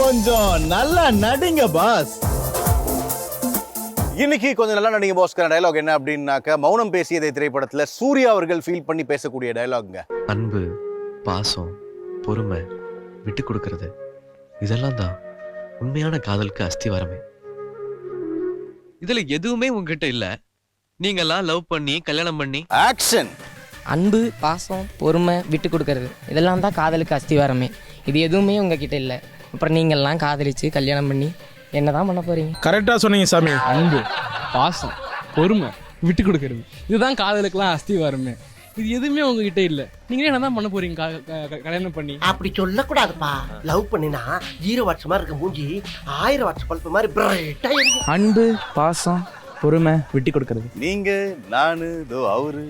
கொஞ்சம் நல்லா நடிங்க பாஸ். இன்னைக்கு கொஞ்சம் நல்லா நடிங்க பாஸ்கான டயலாக் என்ன அப்படின்னாக்க, மௌனம் பேசியதை திரைப்படத்துல சூர்யா அவர்கள் ஃபீல் பண்ணி பேசக்கூடிய டயலாக்ங்க. அன்பு, பாசம், பொறுமை, விட்டு கொடுக்கறது, இதெல்லாம் தான் உண்மையான காதலுக்கு அஸ்திவாரமே. இதுல எதுவுமே உங்ககிட்ட இல்ல. நீங்கெல்லாம் லவ் பண்ணி கல்யாணம் பண்ணி ஆக்ஷன். அன்பு, பாசம், பொறுமை, விட்டு கொடுக்கறது, இதெல்லாம் தான் காதலுக்கு அஸ்திவாரமே. இது எதுவுமே உங்ககிட்ட இல்லை. அப்புறம் நீங்கள்லாம் காதலிச்சு கல்யாணம் பண்ணி என்ன தான் பண்ண போறீங்க? கரெக்டா சொன்னீங்க சாமி. அன்பு, பாசம், பொறுமை, விட்டு கொடுக்கறது, இதுதான் காதலுக்குலாம் அஸ்திவாரமே. இது எதுவுமே உங்ககிட்ட இல்ல. நீங்க என்ன தான் பண்ண போறீங்க கல்யாணம் பண்ணி? அப்படி சொல்லக்கூடாதுப்பா. லவ் பண்ணினா 0 வாட்ஸ் மாதிரி இருக்க மூஞ்சி 1000 வாட்ஸ் பல்ப் மாதிரி பிரைட்டா இருக்கும். அன்பு, பாசம், பொறுமை, விட்டு கொடுக்கறது, நீங்க, நானு, தோ அவரு,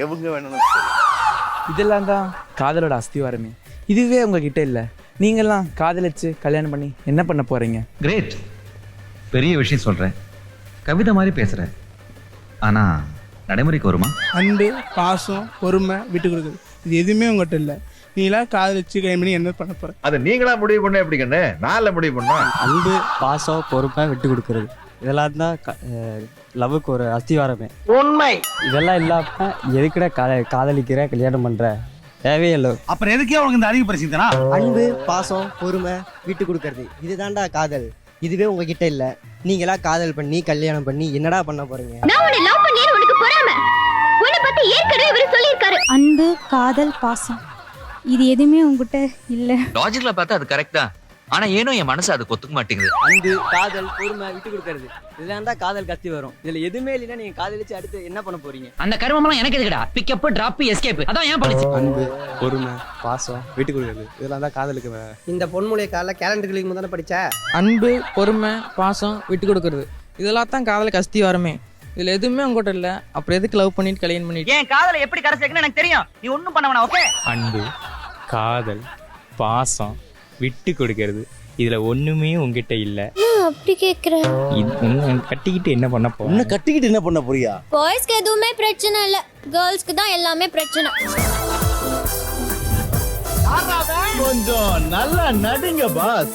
எவங்க வேணும்னு இதெல்லாம் தான் காதலோட அஸ்திவாரமே. இதுவே உங்ககிட்ட இல்லை. நீங்கள்லாம் காதலிச்சு கல்யாணம் பண்ணி என்ன பண்ண போறீங்க? கிரேட், பெரிய விஷயம் சொல்றேன், கவிதை மாதிரி பேசுறேன், ஆனா நடைமுறைக்கு வருமா? அன்பு, பாசம், பொறுமை, விட்டு கொடுக்குறது, இது எதுவுமே உங்ககிட்ட இல்லை. நீலாம் காதலிச்சு கல்யாணம் பண்ணி என்ன பண்ண போற? அது நீங்களா முடிவு பண்ண எப்படி கண்ணு? நான்ல முடிவு பண்ணா. அன்பு, பாசம், பொறுமை, விட்டு கொடுக்கறது, இதெல்லாம் தான் லவ்வுக்கு ஒரு அஸ்திவாரமே. உண்மை. இதெல்லாம் இல்லாம எதுக்குடா காதலிக்கிற, கல்யாணம் பண்ற, தேவையில்லை. அப்புறம் எதுக்கே உனக்கு இந்த அறிவு பிரச்சனை? அன்பு, பாசம், பொறுமை, விட்டு கொடுக்கறது, இதுதான்டா காதல். இதுவே உங்ககிட்ட இல்ல. நீங்களா காதல் பண்ணி கல்யாணம் பண்ணி என்னடா பண்ண போறீங்க? நான் உன்னை லவ் பண்ணியே உனக்கு பொறாமை. உன்னை பத்தி ஏற்கனவே இவரு சொல்லியிருக்காரு. அன்பு, காதல், பாசம், இது எதுவுமே உங்ககிட்ட இல்ல. லாஜிக்ல பார்த்தா அது கரெக்ட் தான். ஆனா ஏனோ என் மனசு அது ஒத்துக்க மாட்டேங்குது. அன்பு, காதல், பொறுமை, விட்டு கொடுக்கறது, இதெல்லாம் தான் காதல் கத்தி வரும். இதுல எதுவுமே இல்லைன்னா நீங்க காதலிச்சு அடுத்து என்ன பண்ண போறீங்க? அந்த கர்மம்லாம் எனக்கு எதுக்குடா? பிக்கப், டிராப், எஸ்கேப், அதான் ஏன் படிச்சு. அன்பு, பொறுமை, பாசம், விட்டு கொடுக்கறது, இதெல்லாம் தான் காதலுக்கு இந்த பொன்முளைய கால கேலண்டர் கிளிக்கு தானே படிச்ச? அன்பு, பொறுமை, பாசம், விட்டு கொடுக்கறது, இதெல்லாம் தான் காதலுக்கு அஸ்திவாரமே. இதுல எதுவுமே உங்ககிட்ட இல்ல. அப்புறம் எதுக்கு லவ் பண்ணிட்டு கல்யாணம் பண்ணிட்டு? என் காதலை எப்படி கரை சேர்க்கணும் எனக்கு தெரியும். நீ ஒண்ணும் பண்ண வேணாம், ஓகே? அன்பு, காதல், பாசம், விட்டு கொடுக்கறது, இதுல ஒண்ணுமே உங்ககிட்ட இல்ல. அப்படி கேக்குறேன். கட்டிக்கிட்டு என்ன பண்ண போற? உன்னை கட்டிக்கிட்டு என்ன பண்ண போறியா? பாய்ஸ்க்கு எதுவுமே பிரச்சனை இல்ல, கேர்ள்ஸ்க்கு தான் எல்லாமே பிரச்சனை. கொஞ்சம் நல்லா நடிங்க பாஸ்.